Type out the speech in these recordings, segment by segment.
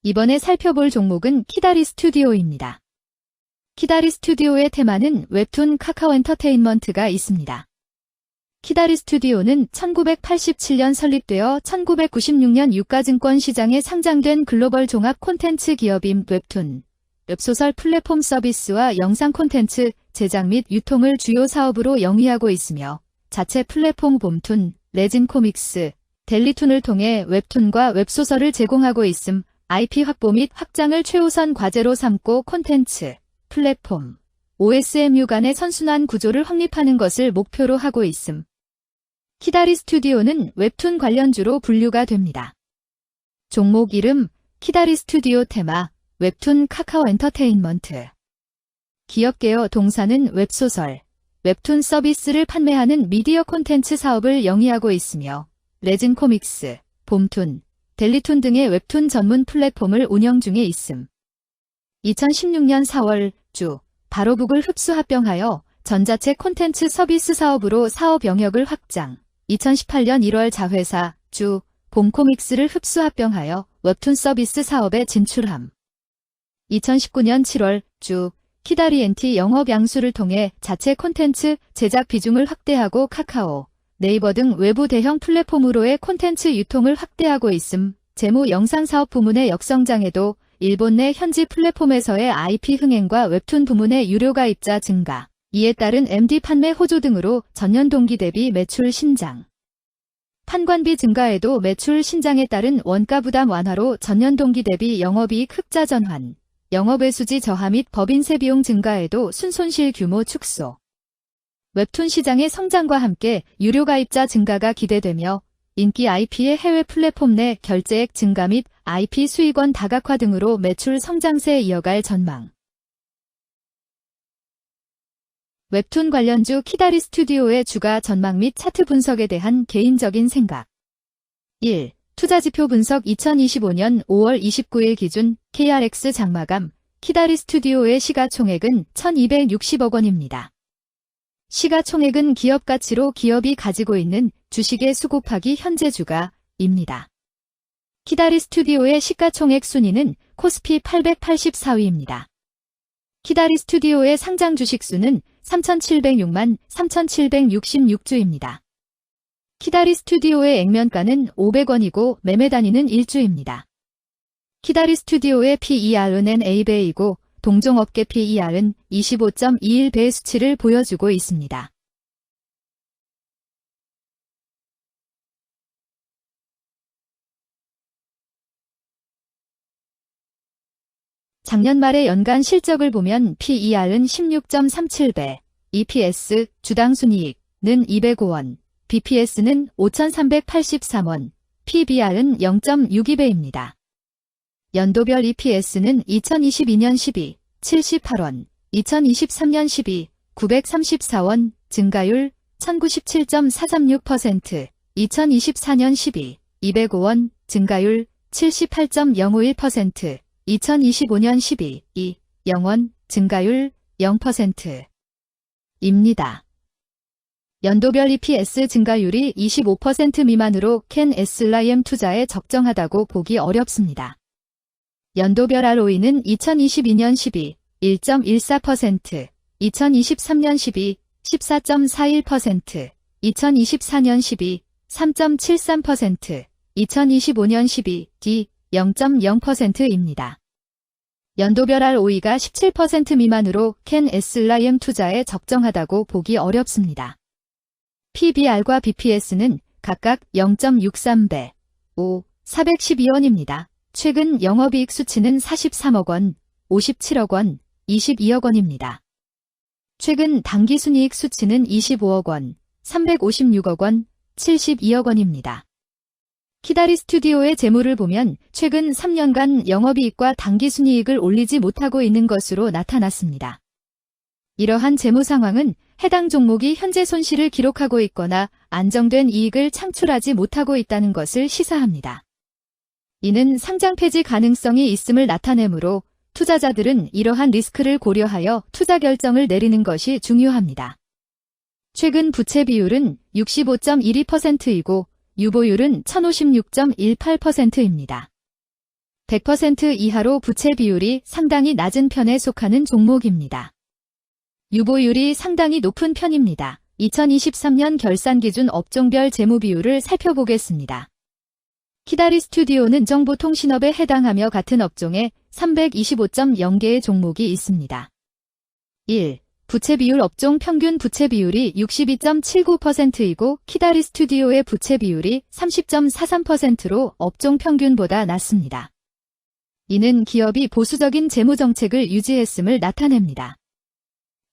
이번에 살펴볼 종목은 키다리 스튜디오입니다. 키다리 스튜디오의 테마는 웹툰 카카오 엔터테인먼트가 있습니다. 키다리 스튜디오는 1987년 설립되어 1996년 유가증권 시장에 상장된 글로벌 종합 콘텐츠 기업인 웹툰, 웹소설 플랫폼 서비스와 영상 콘텐츠 제작 및 유통을 주요 사업으로 영위하고 있으며 자체 플랫폼 봄툰, 레진 코믹스, 델리툰을 통해 웹툰과 웹소설을 제공하고 있음 IP 확보 및 확장을 최우선 과제로 삼고 콘텐츠, 플랫폼, OSMU 간의 선순환 구조를 확립하는 것을 목표로 하고 있음. 키다리 스튜디오는 웹툰 관련주로 분류가 됩니다. 종목 이름, 키다리 스튜디오 테마, 웹툰 카카오 엔터테인먼트. 기업개요 동사는 웹소설, 웹툰 서비스를 판매하는 미디어 콘텐츠 사업을 영위하고 있으며 레진 코믹스, 봄툰, 델리툰 등의 웹툰 전문 플랫폼을 운영 중에 있음. 2016년 4월 주 바로북을 흡수 합병하여 전자책 콘텐츠 서비스 사업으로 사업 영역을 확장. 2018년 1월 자회사 주 봄코믹스를 흡수 합병하여 웹툰 서비스 사업에 진출함. 2019년 7월 주 키다리 NT 영업 양수를 통해 자체 콘텐츠 제작 비중을 확대하고 카카오, 네이버 등 외부 대형 플랫폼으로의 콘텐츠 유통을 확대하고 있음. 재무 영상 사업 부문의 역성장에도 일본 내 현지 플랫폼에서의 IP 흥행과 웹툰 부문의 유료 가입자 증가, 이에 따른 MD 판매 호조 등으로 전년 동기 대비 매출 신장. 판관비 증가에도 매출 신장에 따른 원가 부담 완화로 전년 동기 대비 영업이익 흑자 전환, 영업외수지 저하 및 법인세 비용 증가에도 순손실 규모 축소. 웹툰 시장의 성장과 함께 유료 가입자 증가가 기대되며 인기 IP의 해외 플랫폼 내 결제액 증가 및 IP 수익원 다각화 등으로 매출 성장세 이어갈 전망. 웹툰 관련주 키다리 스튜디오의 주가 전망 및 차트 분석에 대한 개인적인 생각. 1. 투자지표 분석 2025년 5월 29일 기준 KRX 장마감 키다리 스튜디오의 시가총액은 1260억 원입니다. 시가총액은 기업가치로 기업이 가지고 있는 주식의 수 곱하기 현재 주가입니다. 키다리 스튜디오의 시가총액 순위는 코스피 884위입니다. 키다리 스튜디오의 상장 주식 수는 3,706만 3,766주입니다. 키다리 스튜디오의 액면가는 500원이고 매매 단위는 1주입니다. 키다리 스튜디오의 PER은 NA배이고 동종업계 PER은 25.21배의 수치를 보여주고 있습니다. 작년 말의 연간 실적을 보면 PER은 16.37배, EPS, 주당 순이익은 205원, BPS는 5,383원, PBR은 0.62배입니다. 연도별 EPS는 2022년 12, 78원, 2023년 12, 934원, 증가율 1097.436%, 2024년 12, 205원, 증가율 78.051%, 2025년 12, 0원, 증가율 0%입니다. 연도별 EPS 증가율이 25% 미만으로 캔 SLIM 투자에 적정하다고 보기 어렵습니다. 연도별 ROE는 2022년 12, 1.14%, 2023년 12, 14.41%, 2024년 12, 3.73%, 2025년 12, 0.0%입니다. 연도별 ROE가 17% 미만으로 캔 SLIM 투자에 적정하다고 보기 어렵습니다. PBR과 BPS는 각각 0.63배, 5, 412원입니다. 최근 영업이익 수치는 43억 원, 57억 원, 22억 원입니다. 최근 당기순이익 수치는 25억 원, 356억 원, 72억 원입니다. 키다리 스튜디오의 재무를 보면 최근 3년간 영업이익과 당기순이익을 올리지 못하고 있는 것으로 나타났습니다. 이러한 재무 상황은 해당 종목이 현재 손실을 기록하고 있거나 안정된 이익을 창출하지 못하고 있다는 것을 시사합니다. 이는 상장 폐지 가능성이 있음을 나타내므로 투자자들은 이러한 리스크를 고려하여 투자 결정을 내리는 것이 중요합니다. 최근 부채 비율은 65.12%이고 유보율은 1056.18%입니다. 100% 이하로 부채 비율이 상당히 낮은 편에 속하는 종목입니다. 유보율이 상당히 높은 편입니다. 2023년 결산 기준 업종별 재무 비율을 살펴보겠습니다. 키다리 스튜디오는 정보통신업에 해당하며 같은 업종에 325.0개의 종목이 있습니다. 1. 부채 비율 업종 평균 부채 비율이 62.79%이고 키다리 스튜디오의 부채 비율이 30.43%로 업종 평균보다 낮습니다. 이는 기업이 보수적인 재무 정책을 유지했음을 나타냅니다.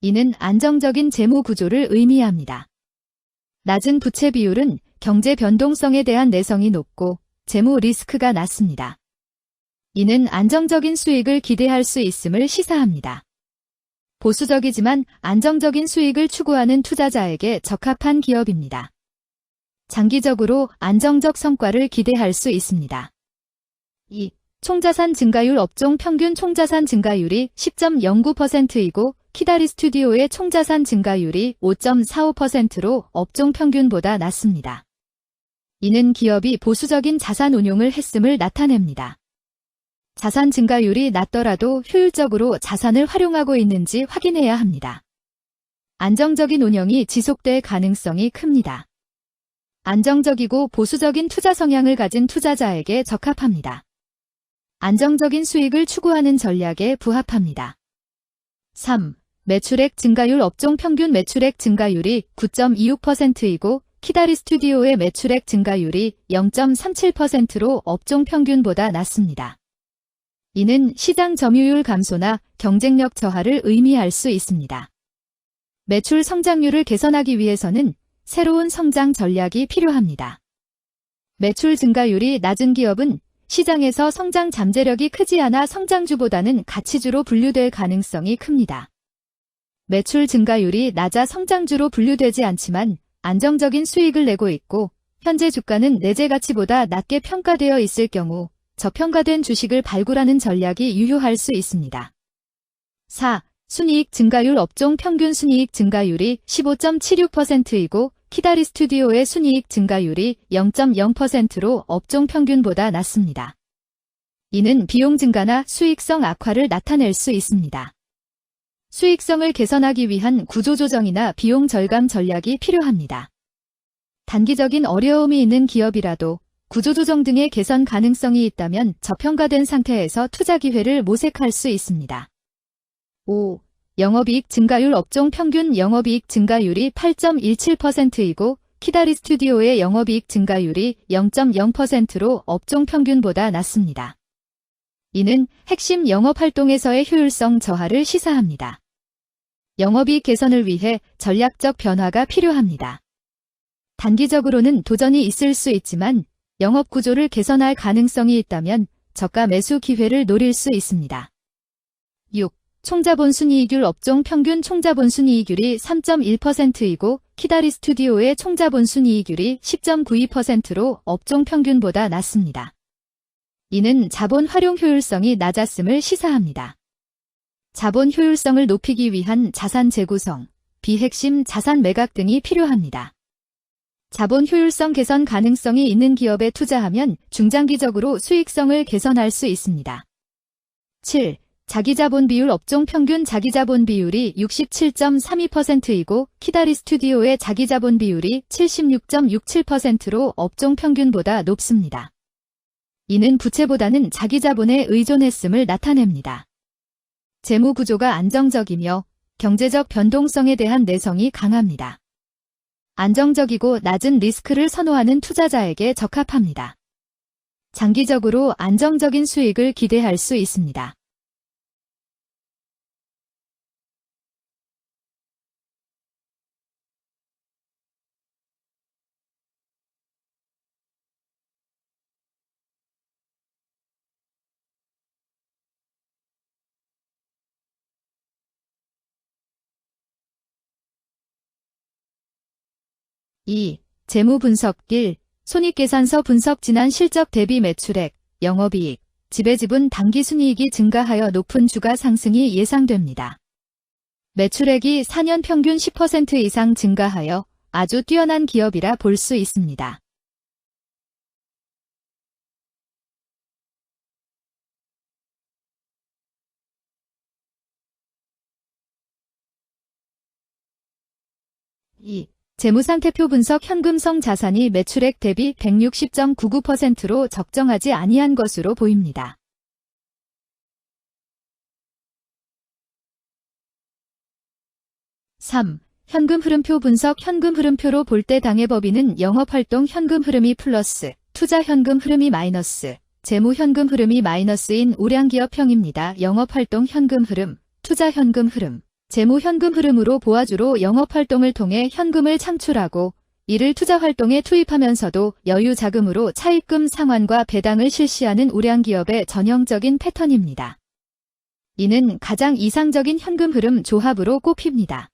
이는 안정적인 재무 구조를 의미합니다. 낮은 부채 비율은 경제 변동성에 대한 내성이 높고 재무 리스크가 낮습니다. 이는 안정적인 수익을 기대할 수 있음을 시사합니다. 보수적이지만 안정적인 수익을 추구하는 투자자에게 적합한 기업입니다. 장기적으로 안정적 성과를 기대할 수 있습니다. 2. 총자산 증가율 업종 평균 총자산 증가율이 10.09%이고 키다리 스튜디오의 총자산 증가율이 5.45%로 업종 평균보다 낮습니다. 이는 기업이 보수적인 자산 운용을 했음을 나타냅니다. 자산 증가율이 낮더라도 효율적으로 자산을 활용하고 있는지 확인해야 합니다. 안정적인 운영이 지속될 가능성이 큽니다. 안정적이고 보수적인 투자 성향을 가진 투자자에게 적합합니다. 안정적인 수익을 추구하는 전략에 부합합니다. 3. 매출액 증가율 업종 평균 매출액 증가율이 9.26%이고 키다리 스튜디오의 매출액 증가율이 0.37%로 업종 평균보다 낮습니다. 이는 시장 점유율 감소나 경쟁력 저하를 의미할 수 있습니다. 매출 성장률을 개선하기 위해서는 새로운 성장 전략이 필요합니다. 매출 증가율이 낮은 기업은 시장에서 성장 잠재력이 크지 않아 성장주보다는 가치주로 분류될 가능성이 큽니다. 매출 증가율이 낮아 성장주로 분류되지 않지만 안정적인 수익을 내고 있고 현재 주가는 내재 가치보다 낮게 평가되어 있을 경우 저평가된 주식을 발굴하는 전략이 유효할 수 있습니다. 4. 순이익 증가율 업종 평균 순이익 증가율이 15.76%이고 키다리 스튜디오의 순이익 증가율이 0.0%로 업종 평균보다 낮습니다. 이는 비용 증가나 수익성 악화를 나타낼 수 있습니다. 수익성을 개선하기 위한 구조조정이나 비용 절감 전략이 필요합니다. 단기적인 어려움이 있는 기업이라도 구조조정 등의 개선 가능성이 있다면 저평가된 상태에서 투자 기회를 모색할 수 있습니다. 5. 영업이익 증가율 업종 평균 영업이익 증가율이 8.17%이고 키다리 스튜디오의 영업이익 증가율이 0.0%로 업종 평균보다 낮습니다. 이는 핵심 영업활동에서의 효율성 저하를 시사합니다. 영업이익 개선을 위해 전략적 변화가 필요합니다. 단기적으로는 도전이 있을 수 있지만 영업 구조를 개선할 가능성이 있다면 저가 매수 기회를 노릴 수 있습니다. 6. 총자본 순이익률 업종 평균 총자본 순이익률이 3.1%이고 키다리 스튜디오의 총자본 순이익률이 10.92%로 업종 평균보다 낮습니다. 이는 자본 활용 효율성이 낮았음을 시사합니다. 자본 효율성을 높이기 위한 자산 재구성, 비핵심 자산 매각 등이 필요합니다. 자본 효율성 개선 가능성이 있는 기업에 투자하면 중장기적으로 수익성을 개선할 수 있습니다. 7. 자기자본 비율 업종 평균 자기자본 비율이 67.32%이고 키다리 스튜디오의 자기자본 비율이 76.67%로 업종 평균보다 높습니다. 이는 부채보다는 자기자본에 의존했음을 나타냅니다. 재무 구조가 안정적이며 경제적 변동성에 대한 내성이 강합니다. 안정적이고 낮은 리스크를 선호하는 투자자에게 적합합니다. 장기적으로 안정적인 수익을 기대할 수 있습니다. (2) 재무 분석 1. 손익계산서 분석 지난 실적 대비 매출액, 영업이익, 지배지분 당기순이익이 증가하여 높은 주가 상승이 예상됩니다. 매출액이 4년 평균 10% 이상 증가하여 아주 뛰어난 기업이라 볼 수 있습니다. 2. 재무상태표 분석 현금성 자산이 매출액 대비 160.99%로 적정하지 아니한 것으로 보입니다. 3. 현금 흐름표 분석 현금 흐름표로 볼 때 당해법인은 영업활동 현금 흐름이 플러스, 투자 현금 흐름이 마이너스, 재무 현금 흐름이 마이너스인 우량기업형입니다. 영업활동 현금 흐름, 투자 현금 흐름, 재무 현금 흐름으로 보아주로 영업활동을 통해 현금을 창출하고 이를 투자활동에 투입하면서도 여유 자금으로 차입금 상환과 배당을 실시하는 우량기업의 전형적인 패턴입니다. 이는 가장 이상적인 현금 흐름 조합으로 꼽힙니다.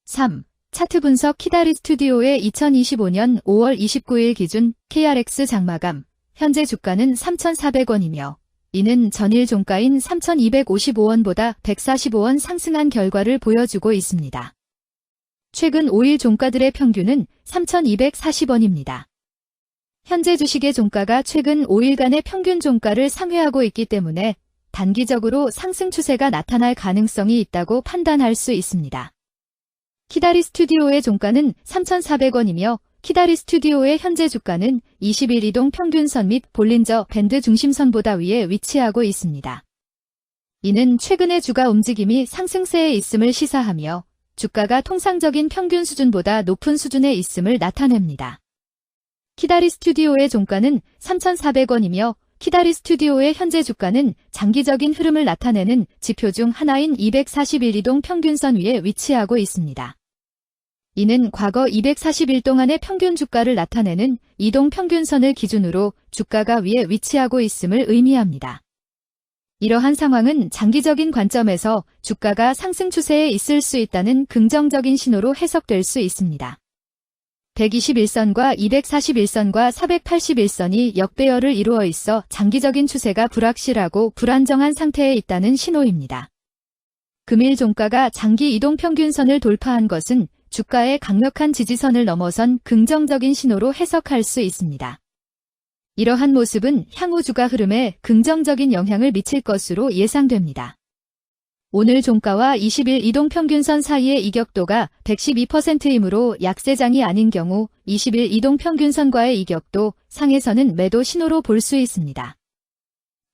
(3) 차트 분석 키다리 스튜디오의 2025년 5월 29일 기준 KRX 장마감, 현재 주가는 3,400원이며 이는 전일 종가인 3,255원보다 145원 상승한 결과를 보여주고 있습니다. 최근 5일 종가들의 평균은 3,240원입니다. 현재 주식의 종가가 최근 5일간의 평균 종가를 상회하고 있기 때문에 단기적으로 상승 추세가 나타날 가능성이 있다고 판단할 수 있습니다. 키다리 스튜디오의 종가는 3,400원이며 키다리 스튜디오의 현재 주가는 20일 이동 평균선 및 볼린저 밴드 중심선보다 위에 위치하고 있습니다. 이는 최근의 주가 움직임이 상승세에 있음을 시사하며 주가가 통상적인 평균 수준보다 높은 수준에 있음을 나타냅니다. 키다리 스튜디오의 종가는 3,400원이며 키다리 스튜디오의 현재 주가는 장기적인 흐름을 나타내는 지표 중 하나인 241 이동 평균선 위에 위치하고 있습니다. 이는 과거 240일 동안의 평균 주가를 나타내는 이동 평균선을 기준으로 주가가 위에 위치하고 있음을 의미합니다. 이러한 상황은 장기적인 관점에서 주가가 상승 추세에 있을 수 있다는 긍정적인 신호로 해석될 수 있습니다. 121선과 241선과 481선이 역배열을 이루어 있어 장기적인 추세가 불확실하고 불안정한 상태에 있다는 신호입니다. 금일 종가가 장기 이동평균선을 돌파한 것은 주가의 강력한 지지선을 넘어선 긍정적인 신호로 해석할 수 있습니다. 이러한 모습은 향후 주가 흐름에 긍정적인 영향을 미칠 것으로 예상됩니다. 오늘 종가와 20일 이동평균선 사이의 이격도가 112%이므로 약세장이 아닌 경우 20일 이동평균선과의 이격도 상에서는 매도 신호로 볼 수 있습니다.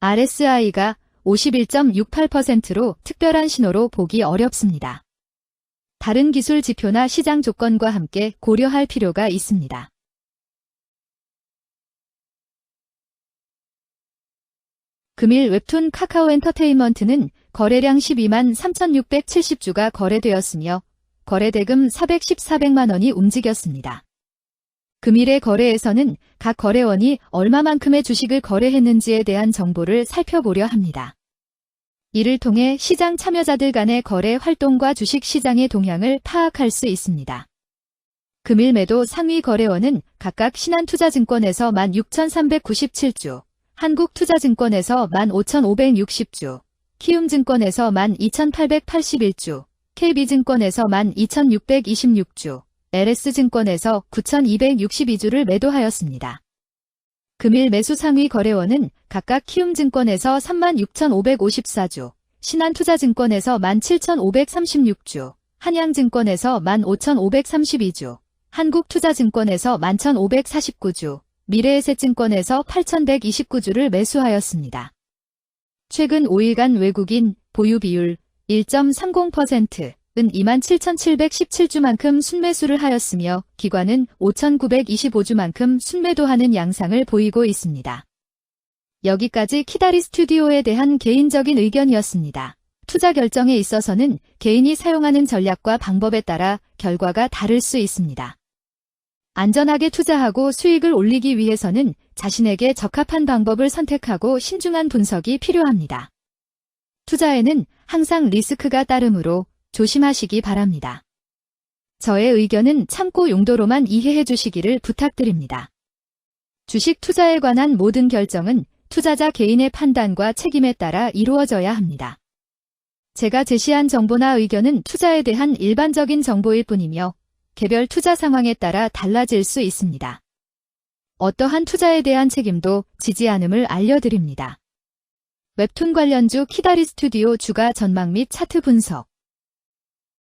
RSI가 51.68%로 특별한 신호로 보기 어렵습니다. 다른 기술 지표나 시장 조건과 함께 고려할 필요가 있습니다. 금일 웹툰 카카오 엔터테인먼트는 거래량 12만 3,670주가 거래되었으며 거래대금 414백만 원이 움직였습니다. 금일의 거래에서는 각 거래원이 얼마만큼의 주식을 거래했는지에 대한 정보를 살펴보려 합니다. 이를 통해 시장 참여자들 간의 거래 활동과 주식 시장의 동향을 파악할 수 있습니다. 금일 매도 상위 거래원은 각각 신한투자증권에서 16,397주, 한국투자증권에서 15,560주, 키움증권에서 12,881주, KB증권에서 12,626주, LS증권에서 9,262주를 매도하였습니다. 금일 매수 상위 거래원은 각각 키움증권에서 36,554주, 신한투자증권에서 17,536주, 한양증권에서 15,532주, 한국투자증권에서 11,549주, 미래에셋증권에서 8,129주를 매수하였습니다. 최근 5일간 외국인 보유 비율 1.30%은 27,717주만큼 순매수를 하였으며 기관은 5,925주만큼 순매도하는 양상을 보이고 있습니다. 여기까지 키다리 스튜디오에 대한 개인적인 의견이었습니다. 투자 결정에 있어서는 개인이 사용하는 전략과 방법에 따라 결과가 다를 수 있습니다. 안전하게 투자하고 수익을 올리기 위해서는 자신에게 적합한 방법을 선택하고 신중한 분석이 필요합니다. 투자에는 항상 리스크가 따르므로 조심하시기 바랍니다. 저의 의견은 참고 용도로만 이해해 주시기를 부탁드립니다. 주식 투자에 관한 모든 결정은 투자자 개인의 판단과 책임에 따라 이루어져야 합니다. 제가 제시한 정보나 의견은 투자에 대한 일반적인 정보일 뿐이며 개별 투자 상황에 따라 달라질 수 있습니다. 어떠한 투자에 대한 책임도 지지 않음을 알려드립니다. 웹툰 관련주 키다리 스튜디오 주가 전망 및 차트 분석